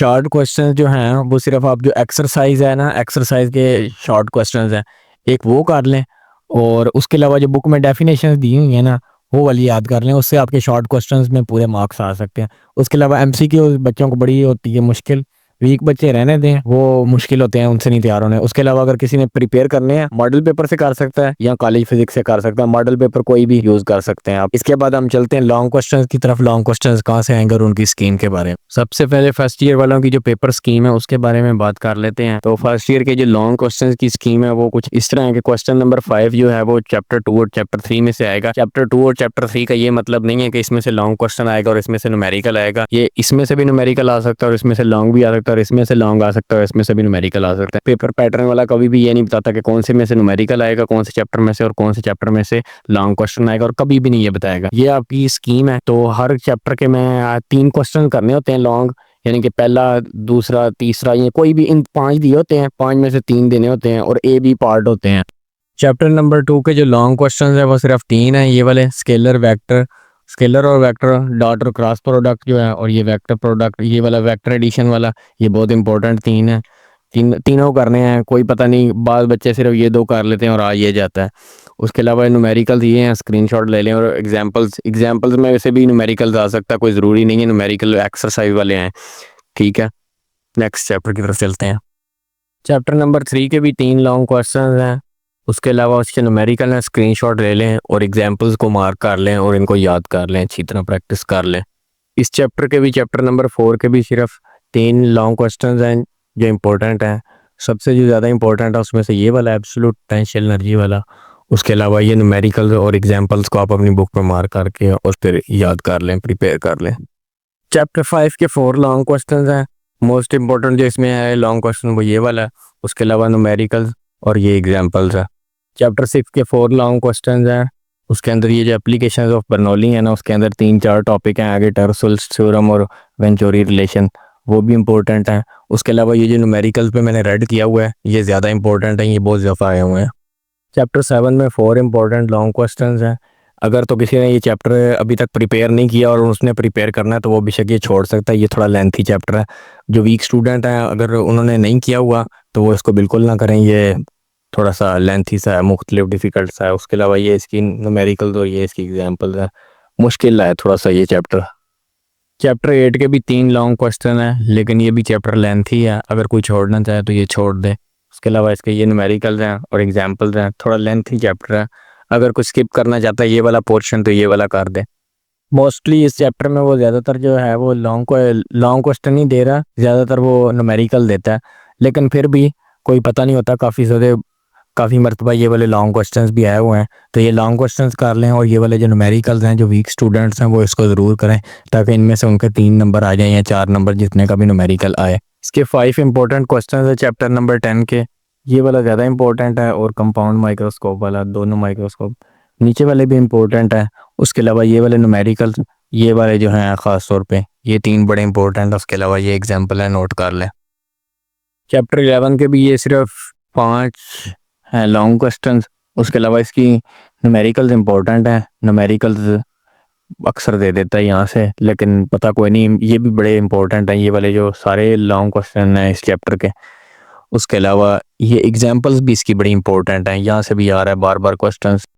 Short question जो हैं वो सिर्फ आप जो एक्सरसाइज है ना, एक्सरसाइज के शॉर्ट क्वेश्चंस हैं, एक वो कर लें और उसके अलावा जो बुक में डेफिनेशंस दी हुई है ना वो वाली याद कर लें। उससे आपके शॉर्ट क्वेश्चंस में पूरे मार्क्स आ सकते हैं। उसके अलावा एमसीक्यू बच्चों को बड़ी होती है मुश्किल, वीक बच्चे रहने दें, वो मुश्किल होते हैं, उनसे नहीं तैयार होने। उसके अलावा अगर किसी ने प्रिपेयर करने हैं मॉडल पेपर से कर सकता है या कॉलेज फिजिक्स से कर सकता है। मॉडल पेपर कोई भी यूज कर सकते हैं आप। इसके बाद हम चलते हैं लॉन्ग क्वेश्चंस की तरफ। लॉन्ग क्वेश्चंस कहाँ से आएंगे और उनकी स्कीम के बारे में। सबसे पहले फर्स्ट ईयर वालों की जो पेपर स्कीम है उसके बारे में बात कर लेते हैं। तो फर्स्ट ईयर के जो लॉन्ग क्वेश्चंस की स्कीम है वो कुछ इस तरह है कि क्वेश्चन नंबर 5 जो है वो चैप्टर 2 और चैप्टर 3 में से आएगा। चैप्टर 2 और चैप्टर 3 का ये मतलब नहीं है कि इसमें से लॉन्ग क्वेश्चन आएगा और इसमें से न्यूमेरिकल आएगा। ये इसमें से भी न्यूमेरिकल आ सकता है और इसमें से लॉन्ग भी आ सकता है और इसमें से लॉन्ग आ सकता है, इसमें से भी न्यूमेरिकल आ सकता है। पेपर पैटर्न वाला कभी भी ये नहीं बताता कि कौन से में से न्यूमेरिकल आएगा, कौन से चैप्टर में से और कौन से चैप्टर में से लॉन्ग क्वेश्चन आएगा, और कभी भी नहीं ये बताएगा। ये आपकी स्कीम है। तो हर चैप्टर के में 3 क्वेश्चन करने होते हैं लॉन्ग, यानी कि पहला, दूसरा, तीसरा, ये कोई भी इन 5 दिए होते हैं, 5 में से 3 देने होते हैं और ए बी पार्ट होते हैं। चैप्टर नंबर 2 के जो लॉन्ग क्वेश्चन है वो सिर्फ 3 है। ये वाले स्केलर वेक्टर, स्केलर और वेक्टर, डॉट और क्रॉस प्रोडक्ट जो है, और ये वेक्टर प्रोडक्ट, ये वाला वेक्टर एडिशन वाला, ये बहुत इंपॉर्टेंट 3 है। तीनों करने हैं। कोई पता नहीं, बाद बच्चे सिर्फ ये 2 कर लेते हैं और आ ये जाता है। उसके अलावा न्यूमेरिकल दिए हैं, स्क्रीनशॉट ले लें। और एग्जांपल्स में वैसे भी न्यूमेरिकल्स आ सकता है, कोई ज़रूरी नहीं है न्यूमेरिकल, एक्सरसाइज वाले हैं। ठीक है, नेक्स्ट चैप्टर की तरफ चलते हैं। चैप्टर नंबर 3 के भी 3 लॉन्ग क्वेश्चन हैं। उसके अलावा उसके न्यूमेरिकल हैं, स्क्रीनशॉट ले लें और एग्जांपल्स को मार्क कर लें और इनको याद कर लें, अच्छी तरह प्रैक्टिस कर लें। इस चैप्टर के भी, चैप्टर नंबर 4 के भी सिर्फ 3 लॉन्ग क्वेश्चन हैं जो इम्पोर्टेंट हैं। सबसे जो ज़्यादा इंपॉर्टेंट है उसमें से ये वाला एब्सोल्यूट पोटेंशियल एनर्जी वाला। उसके अलावा ये न्यूमेरिकल और एग्जांपल्स को आप अपनी बुक में मार्क करके और फिर याद कर लें, प्रिपेयर कर लें। चैप्टर 5 के 4 लॉन्ग क्वेश्चंस हैं। मोस्ट इंपॉर्टेंट जो इसमें है लॉन्ग क्वेश्चन वो ये वाला है। उसके अलावा न्यूमेरिकल और ये एग्जांपल्स है। चैप्टर 6 के 4 लॉन्ग क्वेश्चंस हैं। उसके अंदर ये जो एप्लीकेशन ऑफ बर्नौली है ना, उसके अंदर 3-4 टॉपिक हैं आगे, टर्सुल्स थ्योरम और वेंचुरी रिलेशन, वो भी इंपॉर्टेंट है। उसके अलावा ये जो न्यूमेरिकल्स पे मैंने रेड किया हुआ है ये ज़्यादा इंपॉर्टेंट है, ये बहुत ज़्यादा आए हुए हैं। चैप्टर 7 में 4 इंपॉर्टेंट लॉन्ग क्वेश्चंस हैं। अगर तो किसी ने ये चैप्टर अभी तक प्रिपेयर नहीं किया और उसने प्रिपेयर करना है तो वो बेशक ये छोड़ सकता है, ये थोड़ा लेंथी चैप्टर है। जो वीक स्टूडेंट हैं अगर उन्होंने नहीं किया हुआ तो वो इसको बिल्कुल ना करें, ये थोड़ा सा लेंथी सा है, मुख्तलिफ डिफ़िकल्ट सा है। उसके अलावा ये इसकी न्यूमेरिकल्स और ये इसकी एग्जाम्पल्स है, मुश्किल है थोड़ा सा ये चैप्टर। चैप्टर 8 के भी 3 लॉन्ग क्वेश्चन है, लेकिन ये भी चैप्टर लेंथी है, अगर कोई छोड़ना चाहे तो ये छोड़ दे। उसके अलावा इसके ये न्यूमेरिकल्स हैं और एग्जाम्पल्स हैं, थोड़ा लेंथी चैप्टर है। अगर कुछ स्किप करना चाहता है ये वाला पोर्शन तो ये वाला कर दे। मोस्टली इस चैप्टर में वो ज़्यादातर जो है वो लॉन्ग क्वेश्चन नहीं दे रहा, ज़्यादातर वो न्यूमेरिकल देता है। लेकिन फिर भी कोई पता नहीं होता, काफ़ी मरतबा ये वाले लॉन्ग क्वेश्चंस भी आए हुए हैं, तो ये लॉन्ग क्वेश्चंस कर लें। और ये वाले जो न्यूमेरिकल्स हैं, जो वीक स्टूडेंट्स हैं वो इसको ज़रूर करें ताकि इनमें से उनके 3 नंबर आ जाएं या 4 नंबर, जितने का भी न्यूमेरिकल आए। इसके 5 इंपॉर्टेंट क्वेश्चन है चैप्टर नंबर 10 के। ये वाला ज़्यादा इंपॉर्टेंट है और कंपाउंड माइक्रोस्कोप वाला, दोनों माइक्रोस्कोप नीचे वाले भी इंपॉर्टेंट है। उसके अलावा ये वाले न्यूमेरिकल्स, ये वाले जो हैं ख़ास तौर पे ये 3 बड़े इंपॉर्टेंट है। उसके अलावा ये एग्जाम्पल है, नोट कर लें। चैप्टर 11 के भी ये सिर्फ 5 हैं लॉन्ग क्वेश्चंस। उसके अलावा इसकी न्यूमेरिकल्स इंपॉर्टेंट हैं, न्यूमेरिकल्स अक्सर दे देता है यहाँ से, लेकिन पता कोई नहीं, ये भी बड़े इंपॉर्टेंट हैं ये वाले जो सारे लॉन्ग क्वेश्चन हैं इस चैप्टर के। उसके अलावा ये एग्जांपल्स भी इसकी बड़ी इंपॉर्टेंट हैं, यहाँ से भी आ रहा है बार बार क्वेश्चंस।